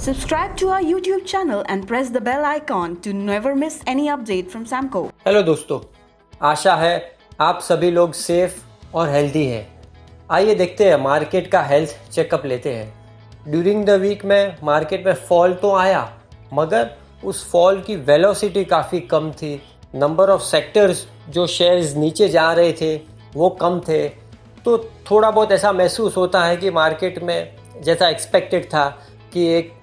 Subscribe to our YouTube channel and press the bell icon to never miss any update from Samco. Hello दोस्तों, आशा है आप सभी लोग safe और healthy हैं। आइए देखते हैं मार्केट का हेल्थ चेकअप लेते हैं। ड्यूरिंग द वीक में मार्केट में फॉल तो आया, मगर उस फॉल की वेलोसिटी काफ़ी कम थी। नंबर ऑफ सेक्टर्स जो शेयर्स नीचे जा रहे थे वो कम थे, तो थोड़ा बहुत ऐसा महसूस होता है कि मार्केट में जैसा एक्सपेक्टेड था कि एक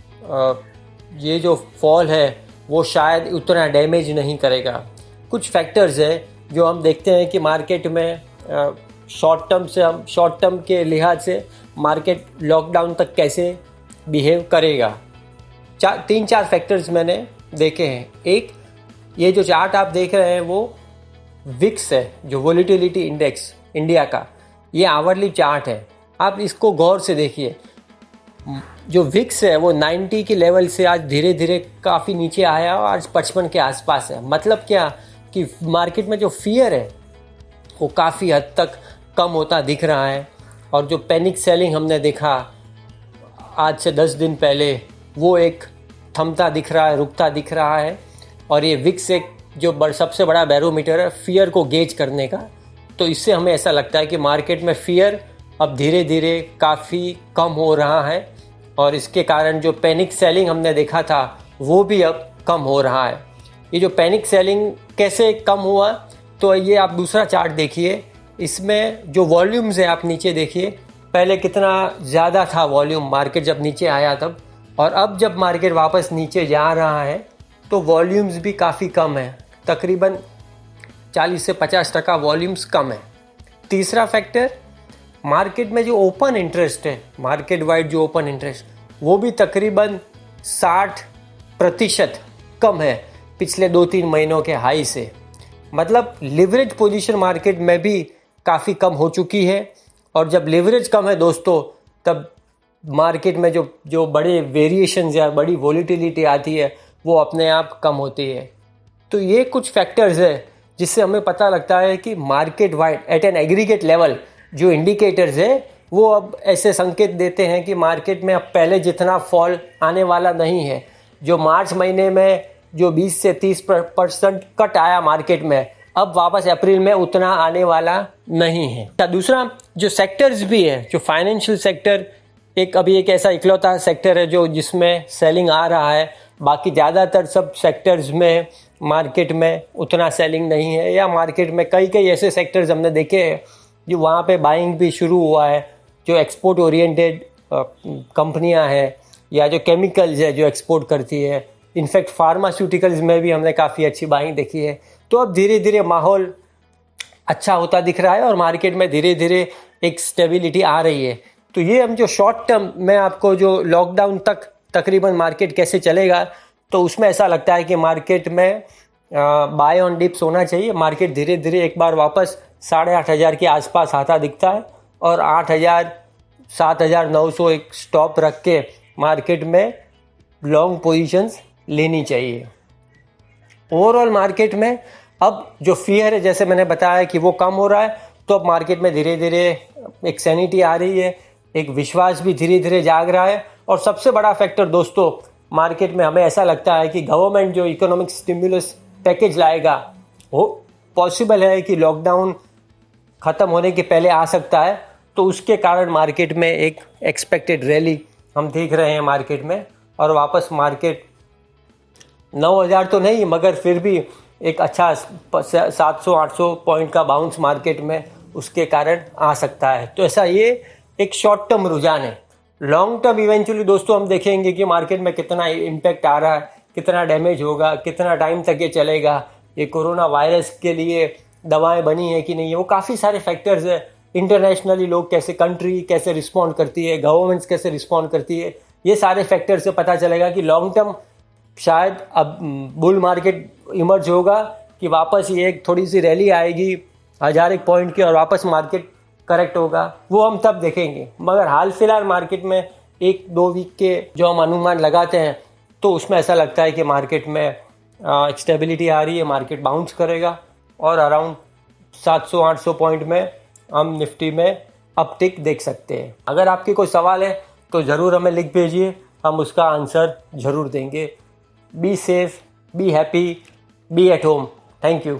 ये जो फॉल है वो शायद उतना डैमेज नहीं करेगा। कुछ फैक्टर्स है जो हम देखते हैं कि मार्केट में शॉर्ट टर्म के लिहाज से मार्केट लॉकडाउन तक कैसे बिहेव करेगा। तीन चार फैक्टर्स मैंने देखे हैं। एक, ये जो चार्ट आप देख रहे हैं वो विक्स है, जो वोलेटिलिटी इंडेक्स इंडिया का, ये आवरली चार्ट है। आप इसको गौर से देखिए। जो विक्स है वो 90 के लेवल से आज धीरे धीरे काफ़ी नीचे आया और आज 55 के आसपास है। मतलब क्या कि मार्केट में जो फियर है वो काफ़ी हद तक कम होता दिख रहा है, और जो पैनिक सेलिंग हमने देखा आज से 10 दिन पहले वो एक थमता दिख रहा है, रुकता दिख रहा है। और ये विक्स एक जो सबसे बड़ा बैरोमीटर है फियर को गेज करने का, तो इससे हमें ऐसा लगता है कि मार्केट में फियर अब धीरे धीरे काफ़ी कम हो रहा है, और इसके कारण जो पैनिक सेलिंग हमने देखा था वो भी अब कम हो रहा है। ये जो पैनिक सेलिंग कैसे कम हुआ, तो ये आप दूसरा चार्ट देखिए। इसमें जो वॉल्यूम्स है आप नीचे देखिए, पहले कितना ज़्यादा था वॉल्यूम मार्केट जब नीचे आया तब, और अब जब मार्केट वापस नीचे जा रहा है तो वॉल्यूम्स भी काफ़ी कम है, तकरीबन 40 से 50% वॉल्यूम्स कम है। तीसरा फैक्टर, मार्केट में जो ओपन इंटरेस्ट है, मार्केट वाइड जो ओपन इंटरेस्ट, वो भी तकरीबन 60% कम है पिछले 2-3 महीनों के हाई से। मतलब लिवरेज पोजीशन मार्केट में भी काफ़ी कम हो चुकी है, और जब लिवरेज कम है दोस्तों, तब मार्केट में जो बड़े वेरिएशंस या बड़ी वोलेटिलिटी आती है वो अपने आप कम होती है। तो ये कुछ फैक्टर्स है जिससे हमें पता लगता है कि market wide at an aggregate level जो इंडिकेटर्स है वो अब ऐसे संकेत देते हैं कि मार्केट में अब पहले जितना फॉल आने वाला नहीं है। जो मार्च महीने में जो 20 से 30% कट आया मार्केट में, अब वापस अप्रैल में उतना आने वाला नहीं है। दूसरा जो सेक्टर्स भी है, जो फाइनेंशियल सेक्टर एक ऐसा इकलौता सेक्टर है जो जिसमें सेलिंग आ रहा है। बाकी ज़्यादातर सब सेक्टर्स में मार्केट में उतना सेलिंग नहीं है, या मार्केट में कई ऐसे सेक्टर्स हमने देखे हैं जो वहाँ पे बाइंग भी शुरू हुआ है। जो एक्सपोर्ट ओरिएंटेड कंपनियां हैं, या जो केमिकल्स है जो एक्सपोर्ट करती है, इनफैक्ट फार्मास्यूटिकल्स में भी हमने काफ़ी अच्छी बाइंग देखी है। तो अब धीरे धीरे माहौल अच्छा होता दिख रहा है और मार्केट में धीरे धीरे एक स्टेबिलिटी आ रही है। तो ये हम जो शॉर्ट टर्म में आपको जो लॉकडाउन तक तकरीबन मार्केट कैसे चलेगा, तो उसमें ऐसा लगता है कि मार्केट में बाय ऑन डिप्स होना चाहिए। मार्केट धीरे धीरे एक बार वापस 8,500 के आसपास आता दिखता है, और 8,000 7,900 एक स्टॉप रख के मार्केट में लॉन्ग पोजीशंस लेनी चाहिए। ओवरऑल मार्केट में अब जो फियर है, जैसे मैंने बताया कि वो कम हो रहा है, तो अब मार्केट में धीरे धीरे एक सैनिटी आ रही है, एक विश्वास भी धीरे धीरे जाग रहा है। और सबसे बड़ा फैक्टर दोस्तों, मार्केट में हमें ऐसा लगता है कि गवर्नमेंट जो इकोनॉमिक स्टिमुलस पैकेज लाएगा वो पॉसिबल है कि लॉकडाउन ख़त्म होने के पहले आ सकता है। तो उसके कारण मार्केट में एक एक्सपेक्टेड रैली हम देख रहे हैं मार्केट में, और वापस मार्केट 9,000 तो नहीं, मगर फिर भी एक अच्छा 700-800 पॉइंट का बाउंस मार्केट में उसके कारण आ सकता है। तो ऐसा ये एक शॉर्ट टर्म रुझान है। लॉन्ग टर्म इवेंचुअली दोस्तों हम देखेंगे कि मार्केट में कितना इम्पैक्ट आ रहा है, कितना डैमेज होगा, कितना टाइम तक ये चलेगा, ये कोरोना वायरस के लिए दवाएं बनी है कि नहीं है, वो काफ़ी सारे फैक्टर्स है। इंटरनेशनली लोग कंट्री कैसे रिस्पॉन्ड करती है, गवर्नमेंट्स कैसे रिस्पॉन्ड करती है, ये सारे फैक्टर से पता चलेगा कि लॉन्ग टर्म शायद अब बुल मार्केट इमर्ज होगा, कि वापस ये एक थोड़ी सी रैली आएगी 1,000 पॉइंट की, और वापस मार्केट करेक्ट होगा, वो हम तब देखेंगे। मगर हाल फिलहाल मार्केट में 1-2 वीक के जो हम अनुमान लगाते हैं, तो उसमें ऐसा लगता है कि मार्केट में स्टेबिलिटी आ रही है, मार्केट बाउंस करेगा, और अराउंड 700-800 पॉइंट में हम निफ्टी में अपटिक देख सकते हैं। अगर आपके कोई सवाल है तो ज़रूर हमें लिख भेजिए। हम उसका आंसर ज़रूर देंगे। Be safe, be happy, be at home. Thank you.